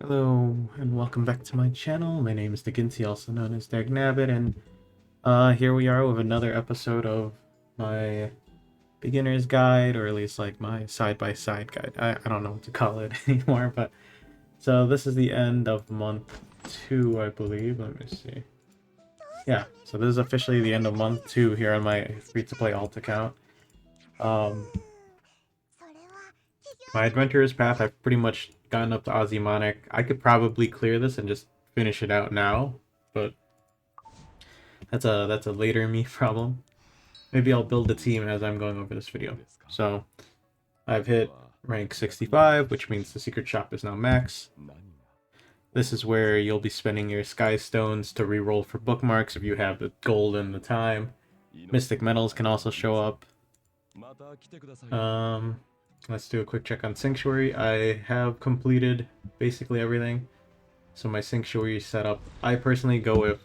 Hello and welcome back to my channel. My name is Deginty, also known as Dagnabbit, and here we are with another episode of my beginner's guide, or at least like my side-by-side guide. I don't know what to call it anymore, but so this is the end of month 2, I believe. Let me see. Yeah, so this is officially the end of month 2 here on my free-to-play alt account. Um, my adventurer's path, I've pretty much gotten up to Ozymandic. I could probably clear this and just finish it out now, but that's a later me problem. Maybe I'll build a team as I'm going over this video. So I've hit rank 65, which means the secret shop is now max. This is where you'll be spending your sky stones to reroll for bookmarks if you have the gold and the time. Mystic metals can also show up. Let's do a quick check on Sanctuary. I have completed basically everything. So my Sanctuary setup, I personally go with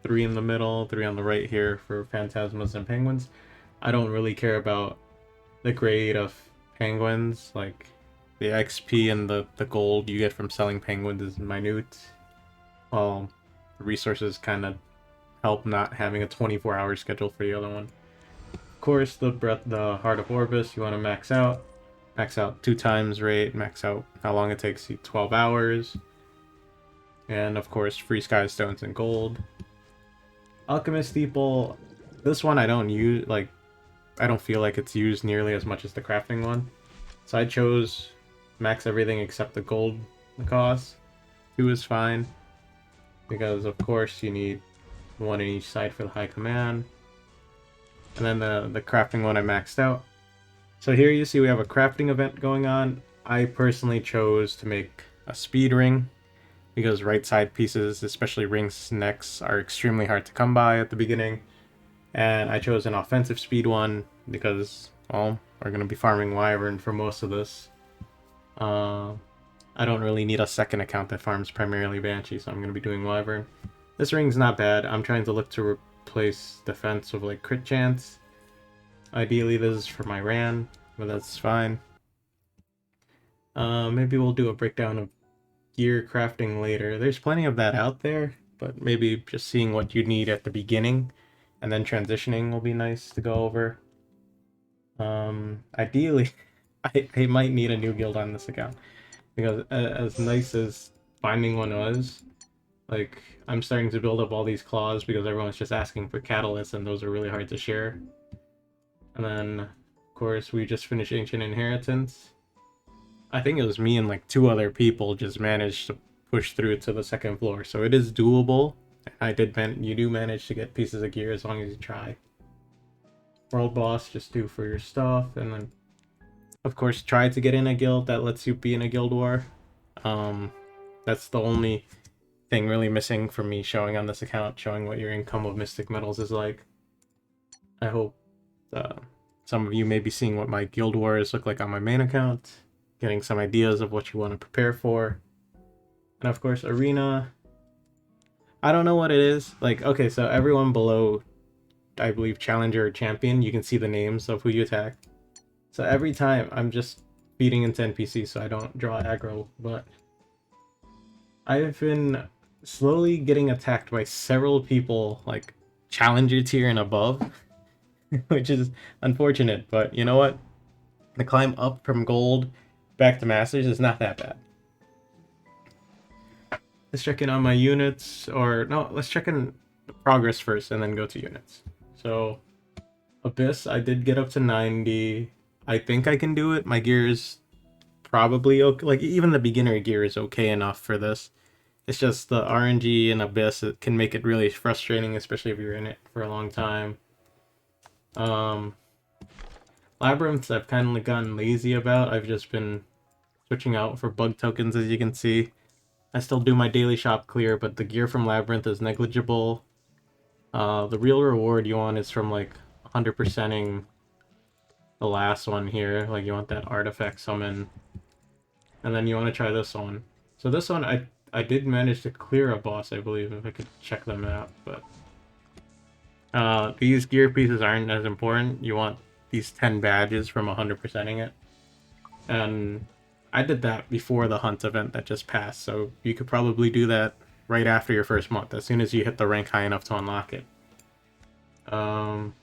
3 in the middle, 3 on the right here for Phantasmas and Penguins. I don't really care about the grade of Penguins, like the XP and the gold you get from selling Penguins is minute. Well, the resources kind of help not having a 24-hour schedule for the other one. Of course, the Heart of Orbis, you want to max out. Max out 2 times rate, max out how long it takes you, 12 hours. And of course, free Sky Stones and gold. Alchemist Steeple, this one I don't use, like, I don't feel like it's used nearly as much as the crafting one. So I chose max everything except the gold cost. 2 is fine, because of course you need 1 in each side for the high command. And then the crafting one I maxed out. So here you see we have a crafting event going on. I personally chose to make a speed ring, because right side pieces, especially rings necks, are extremely hard to come by at the beginning. And I chose an offensive speed one because, well, we're going to be farming Wyvern for most of this. I don't really need a second account that farms primarily Banshee, so I'm going to be doing Wyvern. This ring's not bad. I'm trying to look to replace defense with like crit chance. Ideally this is for my Ran, but that's fine. Maybe we'll do a breakdown of gear crafting later. There's plenty of that out there, but maybe just seeing what you need at the beginning and then transitioning will be nice to go over. Ideally, I might need a new guild on this account, because as nice as finding one was, like, I'm starting to build up all these claws because everyone's just asking for catalysts, and those are really hard to share. And then, of course, we just finished Ancient Inheritance. I think it was me and like 2 other people just managed to push through to the 2nd floor, so it is doable. You do manage to get pieces of gear as long as you try. World boss, just do for your stuff, and then of course try to get in a guild that lets you be in a guild war. That's the only thing really missing from me showing on this account, showing what your income of Mystic Metals is like. I hope some of you may be seeing what my guild wars look like on my main account, getting some ideas of what you want to prepare for. And of course, Arena, I don't know what it is. Like, okay, so everyone below, I believe, Challenger or Champion, you can see the names of who you attack. So every time, I'm just feeding into NPCs so I don't draw aggro, but I've been slowly getting attacked by several people, like, Challenger tier and above, which is unfortunate, but you know what? The climb up from Gold back to Masters is not that bad. Let's check in on my units, or no, let's check in progress first and then go to units. So Abyss, I did get up to 90. I think I can do it. My gear is probably okay. Like, even the beginner gear is okay enough for this. It's just the RNG and Abyss, it can make it really frustrating, especially if you're in it for a long time. Labyrinths I've kind of gotten lazy about. I've just been switching out for bug tokens, as you can see. I still do my daily shop clear, but the gear from Labyrinth is negligible. The real reward you want is from like 100%ing the last one here. Like, you want that artifact summon, and then you want to try this one. So this one I did manage to clear a boss, I believe, if I could check the map, but these gear pieces aren't as important. You want these 10 badges from 100%ing it. And I did that before the hunt event that just passed, so you could probably do that right after your first month, as soon as you hit the rank high enough to unlock it. Um,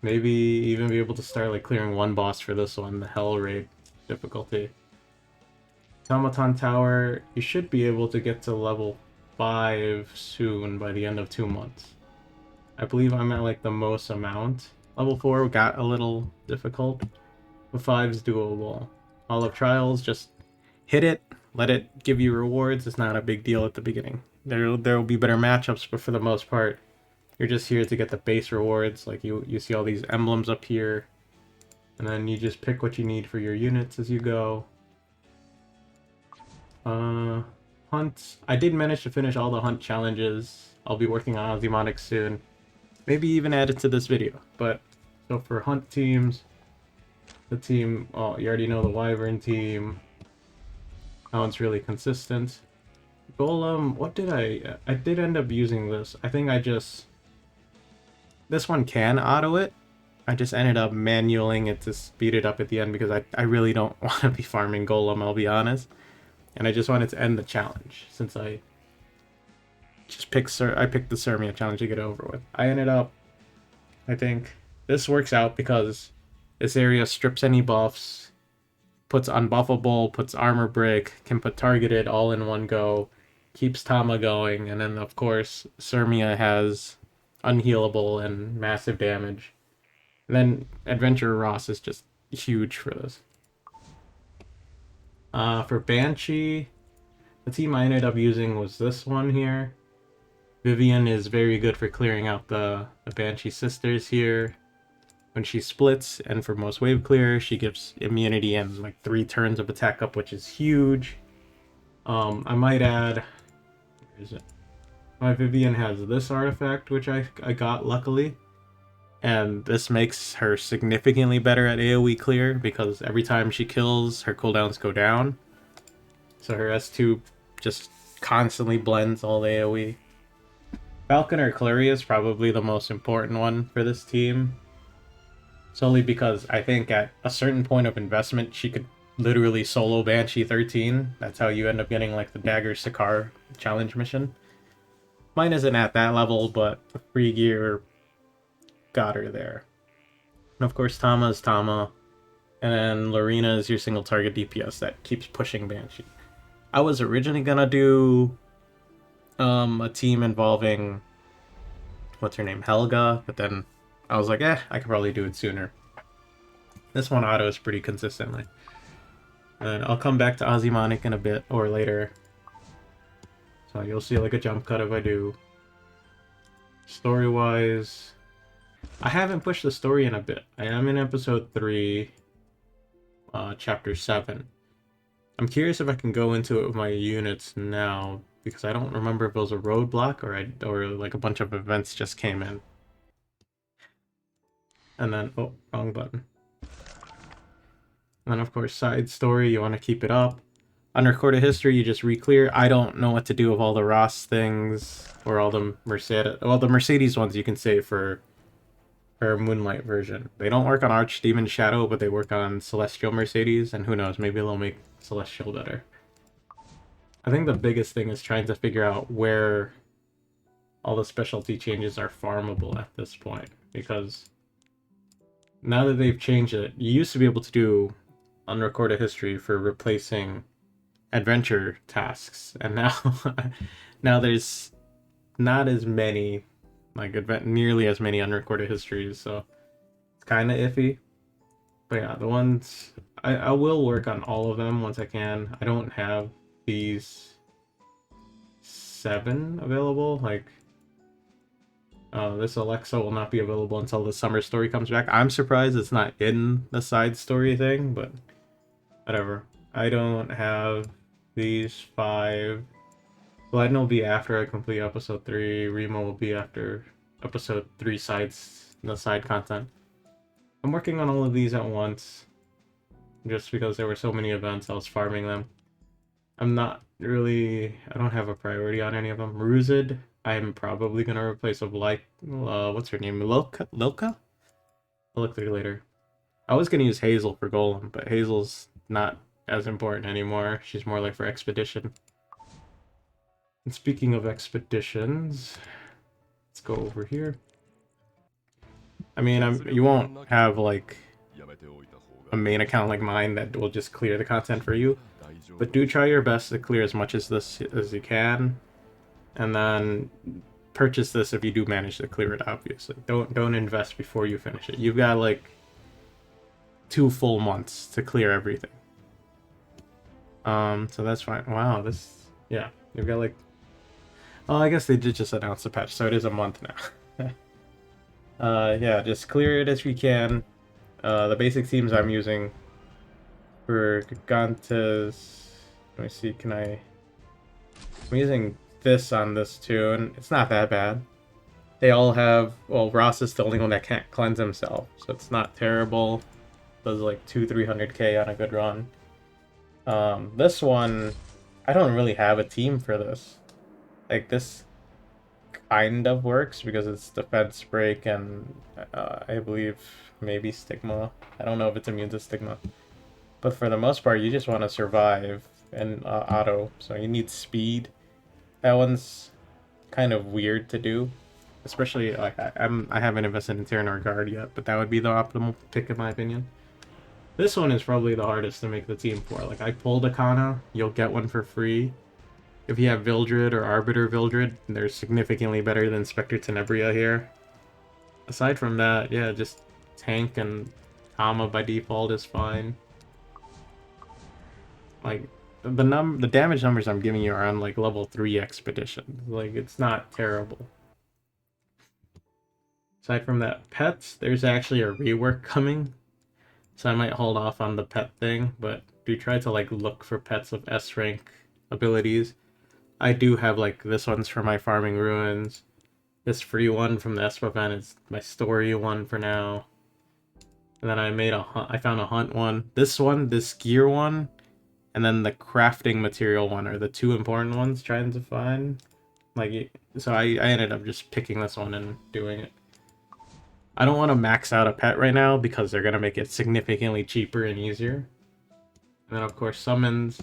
Maybe even be able to start like clearing one boss for this one, the Hell Raid difficulty. Automaton Tower, you should be able to get to level 5 soon by the end of 2 months. I believe I'm at like the most amount. Level 4 got a little difficult, but 5's doable. All of Trials, just hit it, let it give you rewards. It's not a big deal at the beginning. There will be better matchups, but for the most part, you're just here to get the base rewards. Like you see all these emblems up here, and then you just pick what you need for your units as you go. Hunt. I did manage to finish all the hunt challenges. I'll be working on Osmotic soon. Maybe even add it to this video. But so for hunt teams, the team, oh, you already know the Wyvern team. That one's really consistent. Golem, what did I did end up using this. I think this one can auto it. I just ended up manualing it to speed it up at the end because I really don't want to be farming Golem, I'll be honest. And I just wanted to end the challenge since I picked the Sirmia challenge to get over with. I think this works out because this area strips any buffs, puts unbuffable, puts armor break, can put targeted all in one go, keeps Tama going, and then of course Sirmia has unhealable and massive damage. And then Adventurer Ross is just huge for this. For Banshee, the team I ended up using was this one here. Vivian is very good for clearing out the Banshee sisters here when she splits, and for most wave clear, she gives immunity and like 3 turns of attack up, which is huge. I might add, where is it? My Vivian has this artifact, which I got luckily. And this makes her significantly better at AoE clear because every time she kills, her cooldowns go down. So her S2 just constantly blends all the AoE. Falcon or Clary is probably the most important one for this team. Solely because I think at a certain point of investment, she could literally solo Banshee 13. That's how you end up getting like the Dagger Sakaar challenge mission. Mine isn't at that level, but the free gear got her there. And of course Tama is Tama, and then Lorena is your single target DPS that keeps pushing Banshee. I was originally gonna do a team involving what's her name, Helga, but then I was like, I could probably do it sooner. This one autos pretty consistently. And I'll come back to Osmotic in a bit or later. So you'll see like a jump cut if I do. Story-wise, I haven't pushed the story in a bit. I am in episode 3, chapter 7. I'm curious if I can go into it with my units now, because I don't remember if it was a roadblock or like a bunch of events just came in. And then, oh, wrong button. And then of course, side story, you want to keep it up. Unrecorded history, you just re-clear. I don't know what to do with all the Ross things, or all the Mercedes. Well, the Mercedes ones you can save for her Moonlight version. They don't work on Archdemon Shadow, but they work on Celestial Mercedes, and who knows, maybe they'll make Celestial better. I think the biggest thing is trying to figure out where all the specialty changes are farmable at this point, because now that they've changed it, you used to be able to do unrecorded history for replacing adventure tasks, and now there's not as many, like nearly as many unrecorded histories, so it's kind of iffy. But yeah, the ones I will work on all of them once I can. I don't have these 7 available. Like this Alexa will not be available until the summer story comes back. I'm surprised it's not in the side story thing, but whatever. I don't have these 5. Glenn will be after I complete episode 3. Remo will be after episode 3 sides, the side content. I'm working on all of these at once, just because there were so many events, I was farming them. I don't have a priority on any of them. Ruzid, I'm probably going to replace with what's her name, Lilka? I'll look through later. I was going to use Hazel for Golem, but Hazel's not as important anymore. She's more like for expedition. And speaking of expeditions, let's go over here. I mean, you won't have like a main account like mine that will just clear the content for you, but do try your best to clear as much as this as you can, and then purchase this if you do manage to clear it. Obviously, don't invest before you finish it. You've got like 2 full months to clear everything. So that's fine. Wow, yeah, you've got like, oh, I guess they did just announce the patch, so it is a month now. Yeah, just clear it as you can. The basic themes I'm using for Gigantes, let me see, I'm using this on this too, and it's not that bad. They all have, well, Ross is the only one that can't cleanse himself, so it's not terrible. Does like 200-300k on a good run. This one, I don't really have a team for this. Like, this kind of works because it's defense break and I believe maybe stigma. I don't know if it's immune to stigma. But for the most part, you just want to survive and auto, so you need speed. That one's kind of weird to do. Especially, like, I haven't invested in Terranor Guard yet, but that would be the optimal pick in my opinion. This one is probably the hardest to make the team for. Like, I pulled a Kana, you'll get one for free. If you have Vildred or Arbiter Vildred, they're significantly better than Spectre Tenebria here. Aside from that, yeah, just tank and Kama by default is fine. Like, the damage numbers I'm giving you are on like level 3 expedition. Like, it's not terrible. Aside from that, pets, there's actually a rework coming. So I might hold off on the pet thing, but do try to like look for pets of S rank abilities. I do have like this one's for my farming ruins. This free one from the Espovan is my story one for now. And then I found a hunt one. This one, this gear one, and then the crafting material one are the 2 important ones trying to find. Like, so I ended up just picking this one and doing it. I don't want to max out a pet right now because they're going to make it significantly cheaper and easier. And then of course summons.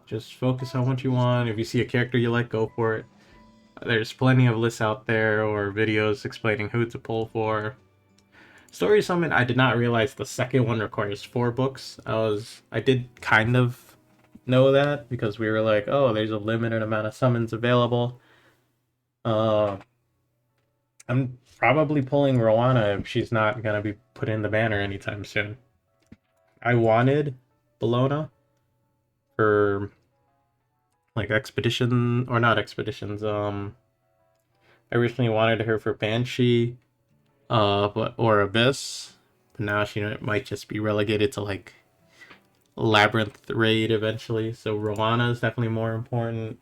Just focus on what you want. If you see a character you like, go for it. There's plenty of lists out there or videos explaining who to pull for. Story summon, I did not realize the second one requires 4 books. I did kind of know that because we were like, oh, there's a limited amount of summons available. I'm probably pulling Rowana if she's not gonna be put in the banner anytime soon. I wanted Bologna for like expedition, or not expeditions, I originally wanted her for Banshee, or Abyss, but now she might just be relegated to like Labyrinth raid eventually, so Rowana is definitely more important.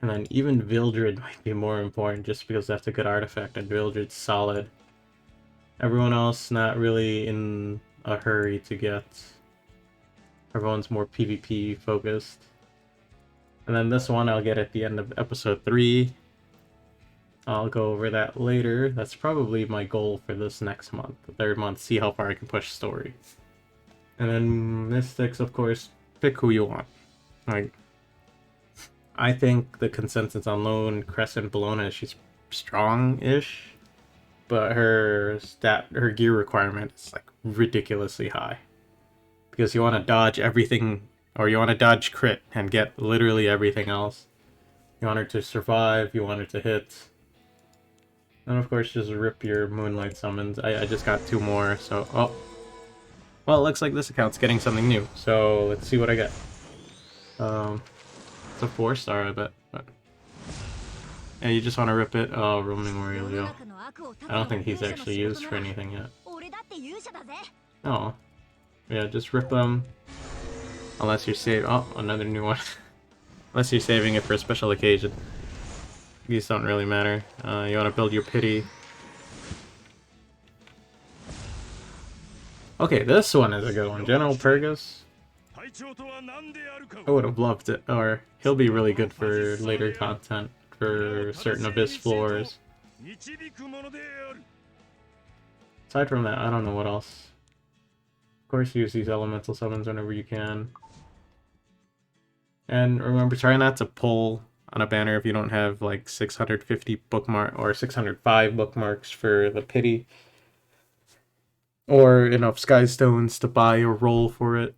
And then even Vildred might be more important just because that's a good artifact and Vildred's solid. Everyone else not really in a hurry to get. Everyone's more PvP focused. And then this one I'll get at the end of episode 3. I'll go over that later. That's probably my goal for this next month. The 3rd month, see how far I can push story. And then Mystics, of course, pick who you want. Like, I think the consensus on Lone Crescent Bologna is she's strong-ish, but her gear requirement is like ridiculously high. Because you want to dodge everything, or you want to dodge crit and get literally everything else. You want her to survive, you want her to hit. And of course just rip your Moonlight summons. I just got 2 more, so, oh. Well, it looks like this account's getting something new, so let's see what I get. It's a 4-star, I bet. But yeah, you just want to rip it. Oh, Roaming Aurelio. I don't think he's actually used for anything yet. Oh. Yeah, just rip them. Unless you're saving. Oh, another new one. Unless you're saving it for a special occasion. These don't really matter. You want to build your pity. Okay, this one is a good one. General Purgus. I would have loved it, or he'll be really good for later content for certain Abyss floors. Aside from that, I don't know what else. course, use these elemental summons whenever you can. And remember, try not to pull on a banner if you don't have like 650 bookmark or 605 bookmarks for the pity, or enough sky stones to buy or roll for it.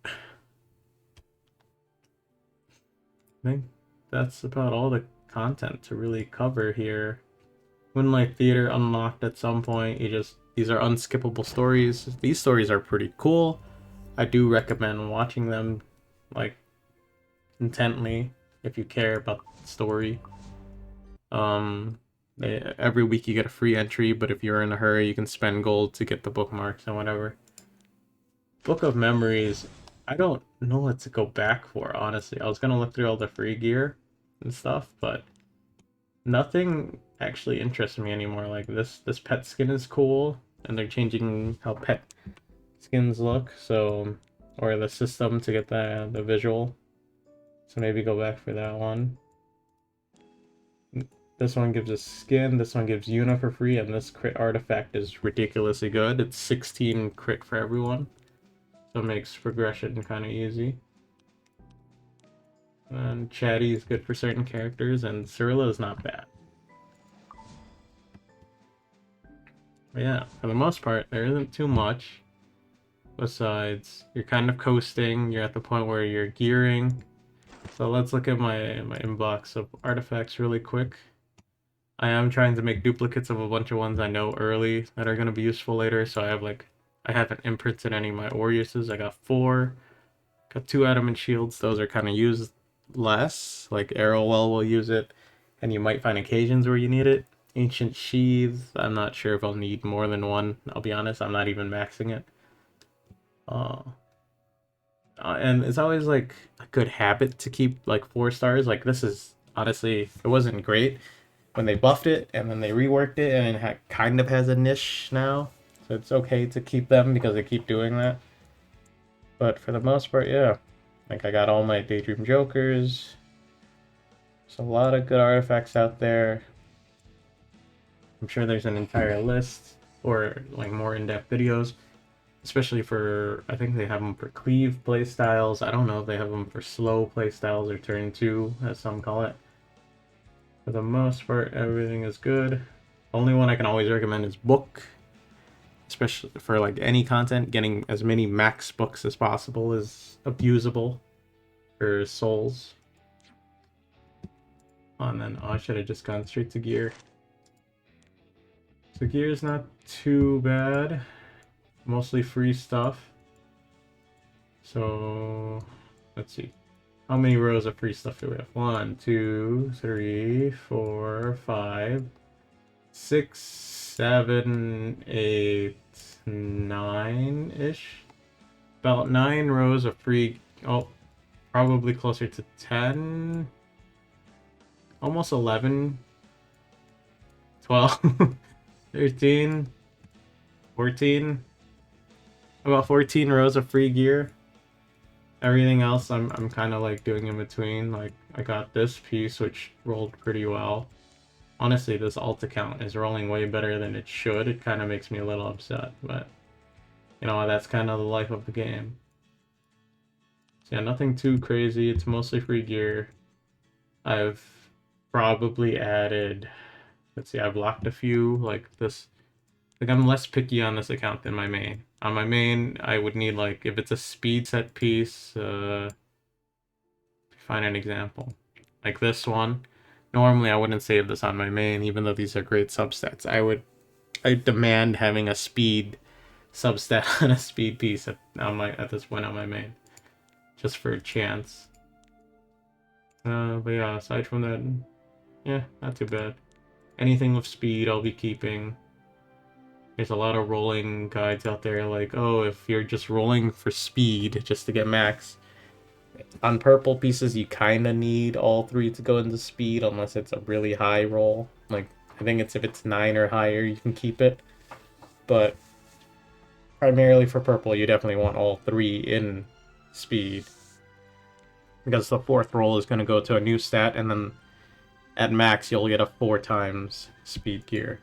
I think that's about all the content to really cover here. Moonlight Theater unlocked at some point. These are unskippable stories. These stories are pretty cool. I do recommend watching them like intently if you care about the story. Every week you get a free entry, but if you're in a hurry, you can spend gold to get the bookmarks and whatever. Book of Memories, I don't know what to go back for, honestly. I was gonna look through all the free gear and stuff, but nothing actually interests me anymore. Like this pet skin is cool, and they're changing how pet skins look, so, or the system to get the visual. So maybe go back for that one. This one gives us skin, this one gives Una for free, and this crit artifact is ridiculously good. It's 16 crit for everyone, so it makes progression kind of easy. And Chatty is good for certain characters, and Cirilla is not bad. But yeah, for the most part, there isn't too much. Besides, you're kind of coasting, you're at the point where you're gearing. So let's look at my inbox of artifacts really quick. I am trying to make duplicates of a bunch of ones I know early that are going to be useful later, so I haven't imprinted any of my Oriuses. I got 4. Got 2 adamant shields. Those are kind of used less. Like Arrowwell will use it, and you might find occasions where you need it. Ancient Sheath, I'm not sure if I'll need more than one. I'll be honest, I'm not even maxing it. And it's always like a good habit to keep like 4 stars. Like this is, honestly, it wasn't great when they buffed it, and then they reworked it, and it kind of has a niche now. So it's okay to keep them because they keep doing that. But for the most part, yeah. Like I got all my Daydream Jokers. There's a lot of good artifacts out there. I'm sure there's an entire list or like more in-depth videos. Especially for, I think they have them for cleave playstyles. I don't know if they have them for slow playstyles or turn 2, as some call it. For the most part, everything is good. Only one I can always recommend is book. Especially for like any content, getting as many max books as possible is abusable for souls. Oh, and then I should have just gone straight to gear. So gear is not too bad. Mostly free stuff. So let's see. How many rows of free stuff do we have? 1, 2, 3, 4, 5, 6, 7, 8, 9-ish. About 9 rows of free. Oh, probably closer to 10. Almost 11. 12. 13. 14. About 14 rows of free gear. Everything else I'm kind of like doing in between. Like I got this piece which rolled pretty well. Honestly, this alt account is rolling way better than it should. It kind of makes me a little upset, but you know, that's kind of the life of the game. So yeah, nothing too crazy. It's mostly free gear. I've probably added, let's see, I've locked a few like this. Like I'm less picky on this account than my main. On my main, I would need like, if it's a speed set piece, find an example. Like this one. Normally I wouldn't save this on my main, even though these are great substats. I demand having a speed substat on a speed piece at this point on my main. Just for a chance. But yeah, aside from that, yeah, not too bad. Anything with speed I'll be keeping. There's a lot of rolling guides out there like, oh, if you're just rolling for speed just to get max. On purple pieces, you kind of need all 3 to go into speed unless it's a really high roll. Like, I think it's if it's 9 or higher, you can keep it. But primarily for purple, you definitely want all 3 in speed. Because the 4th roll is going to go to a new stat, and then at max, you'll get a 4 times speed gear.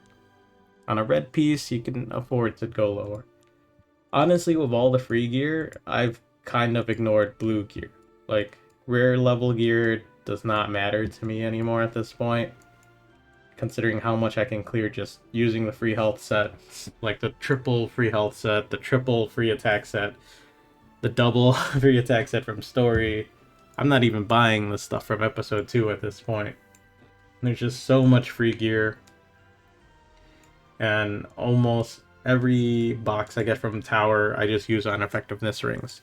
On a red piece, you can afford to go lower. Honestly, with all the free gear, I've kind of ignored blue gear. Like, rare level gear does not matter to me anymore at this point, considering how much I can clear just using the free health sets, like the triple free health set, the triple free attack set, the double free attack set from story. I'm not even buying the stuff from episode 2 at this point. There's just so much free gear, and almost every box I get from Tower, I just use on effectiveness rings.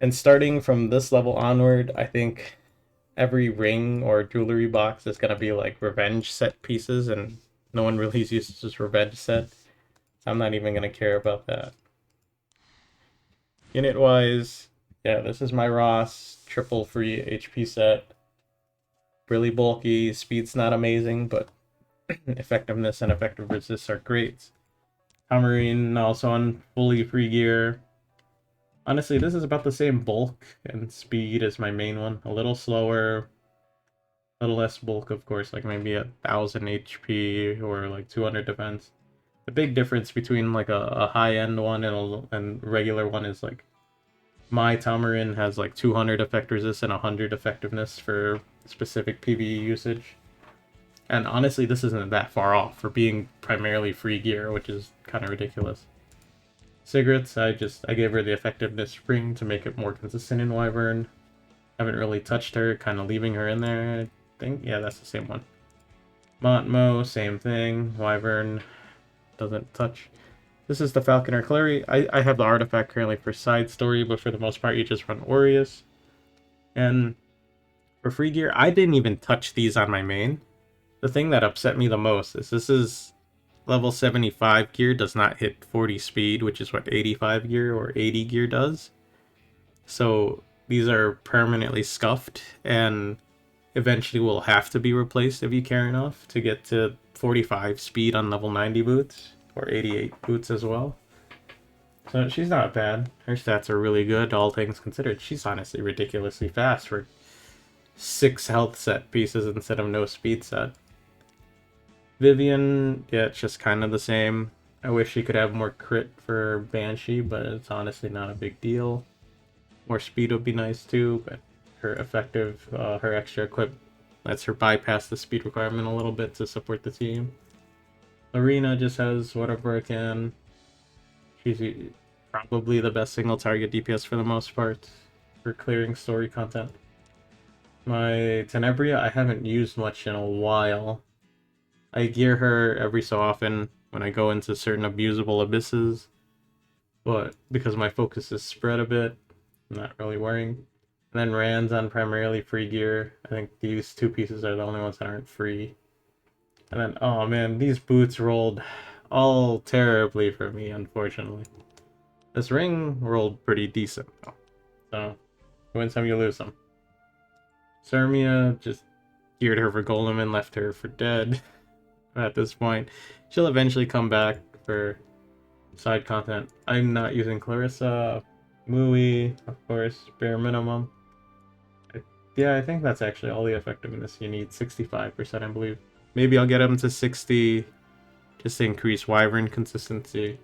And starting from this level onward, I think every ring or jewelry box is gonna be like revenge set pieces, and no one really uses revenge set. So I'm not even gonna care about that. Unit wise, yeah, this is my Ross triple free HP set. Really bulky, speed's not amazing, but effectiveness and effective resist are great. Hamarine also on fully free gear. Honestly, this is about the same bulk and speed as my main one. A little slower, a little less bulk, of course, like maybe 1,000 HP or like 200 defense. The big difference between like a high-end one and regular one is like my Tamarin has like 200 effect resist and 100 effectiveness for specific PvE usage. And honestly, this isn't that far off for being primarily free gear, which is kind of ridiculous. Cigarettes, I gave her the effectiveness ring to make it more consistent in Wyvern. Haven't really touched her, kind of leaving her in there. I think, yeah, that's the same one. Montmo, same thing. Wyvern doesn't touch. This is the Falcon Artillery. I have the artifact currently for side story, but for the most part, you just run Aureus. And for free gear, I didn't even touch these on my main. The thing that upset me the most is this is level 75 gear does not hit 40 speed, which is what 85 gear or 80 gear does. So these are permanently scuffed and eventually will have to be replaced if you care enough to get to 45 speed on level 90 boots, or 88 boots as well. So she's not bad. Her stats are really good, all things considered. She's honestly ridiculously fast for 6 health set pieces instead of no speed set. Vivian, yeah, it's just kind of the same. I wish she could have more crit for Banshee, but it's honestly not a big deal. More speed would be nice too, but her effective, her extra equip lets her bypass the speed requirement a little bit to support the team. Arena just has whatever it can. She's probably the best single target DPS for the most part for clearing story content. My Tenebria I haven't used much in a while. I gear her every so often when I go into certain abusable abysses, but because my focus is spread a bit, I'm not really worrying. And then Rand's on primarily free gear. I think these two pieces are the only ones that aren't free. And then, oh man, these boots rolled all terribly for me, unfortunately. This ring rolled pretty decent, though. So, you win some, you lose some. Sermia just geared her for Golem and left her for dead. At this point, she'll eventually come back for side content. I'm not using Clarissa, Mui, of course, bare minimum. Yeah, I think that's actually all the effectiveness you need, 65%, I believe. Maybe I'll get him to 60 just to increase Wyvern consistency.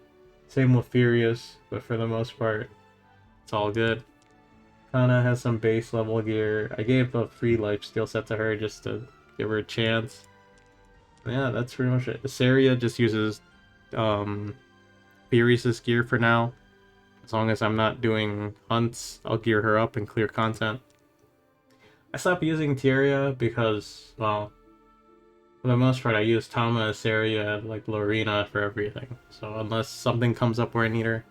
Same with Furious, but for the most part, it's all good. Kana has some base level gear. I gave a free lifesteal set to her just to give her a chance. Yeah, that's pretty much it. Saria just uses Furious's gear for now. As long as I'm not doing hunts, I'll gear her up and clear content. I stopped using Tyria because, well, for the most part, I use Tama, Saria, like Lorena for everything. So unless something comes up where I need her,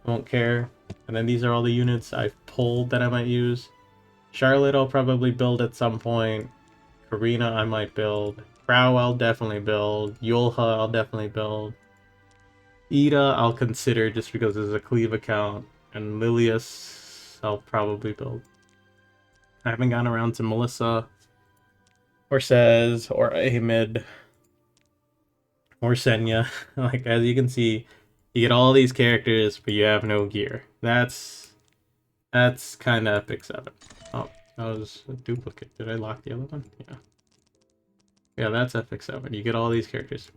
I won't care. And then these are all the units I've pulled that I might use. Charlotte I'll probably build at some point. Karina I might build. Crow I'll definitely build. Yulha I'll definitely build. Ida I'll consider just because it's a cleave account. And Lilius I'll probably build. I haven't gotten around to Melissa. Or Sez. Or Ahmed. Or Senya. Like, as you can see, you get all these characters, but you have no gear. That's kind of Epic 7. Oh, that was a duplicate. Did I lock the other one? Yeah. Yeah, that's Epic 7. You get all these characters.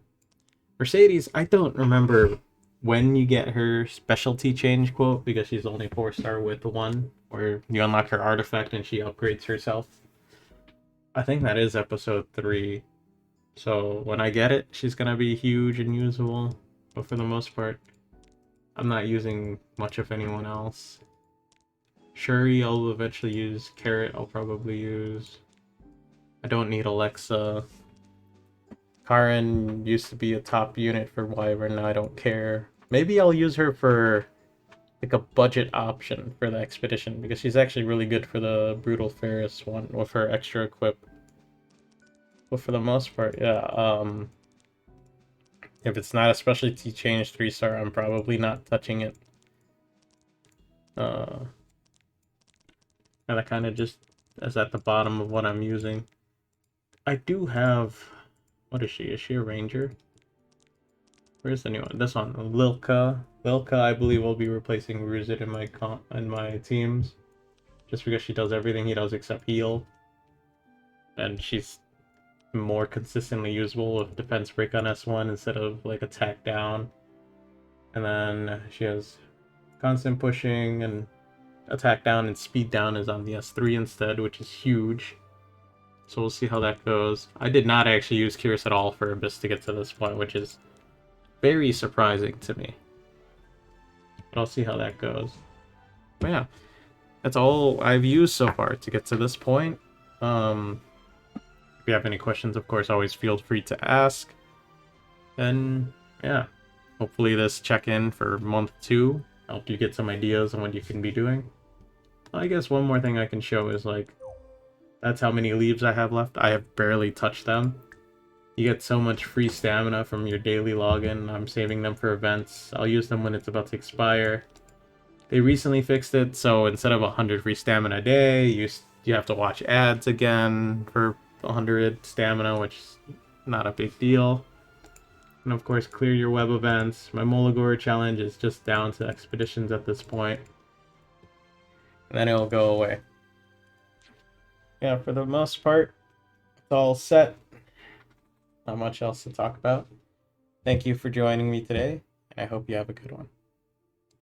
Mercedes, I don't remember when you get her specialty change quote, because she's only 4-star with 1, or you unlock her artifact and she upgrades herself. I think that is episode 3. So when I get it, she's gonna be huge and usable. But for the most part, I'm not using much of anyone else. Shuri I'll eventually use. Carrot I'll probably use. I don't need Alexa. Karen used to be a top unit for Wyvern, now I don't care. Maybe I'll use her for like a budget option for the expedition, because she's actually really good for the Brutal Ferris one with her extra equip. But for the most part, yeah, if it's not a specialty change 3-star, I'm probably not touching it. And I kind of just is at the bottom of what I'm using. I do have, what is she? Is she a ranger? Where's the new one? This one, Lilka. Lilka, I believe, will be replacing Ruzit in my teams, just because she does everything he does except heal, and she's more consistently usable with defense break on S1 instead of like attack down. And then she has constant pushing, and attack down and speed down is on the S3 instead, which is huge. So we'll see how that goes. I did not actually use Curious at all for Abyss to get to this point, which is very surprising to me. But I'll see how that goes. But yeah, that's all I've used so far to get to this point. If you have any questions, of course, always feel free to ask. And yeah, hopefully this check-in for month 2 helped you get some ideas on what you can be doing. I guess one more thing I can show is, like, that's how many leaves I have left. I have barely touched them. You get so much free stamina from your daily login. I'm saving them for events. I'll use them when it's about to expire. They recently fixed it, so instead of 100 free stamina a day, you have to watch ads again for 100 stamina, which is not a big deal. And of course, clear your web events. My Molagor challenge is just down to expeditions at this point. And then it'll go away. Yeah, for the most part, it's all set. Not much else to talk about. Thank you for joining me today, and I hope you have a good one.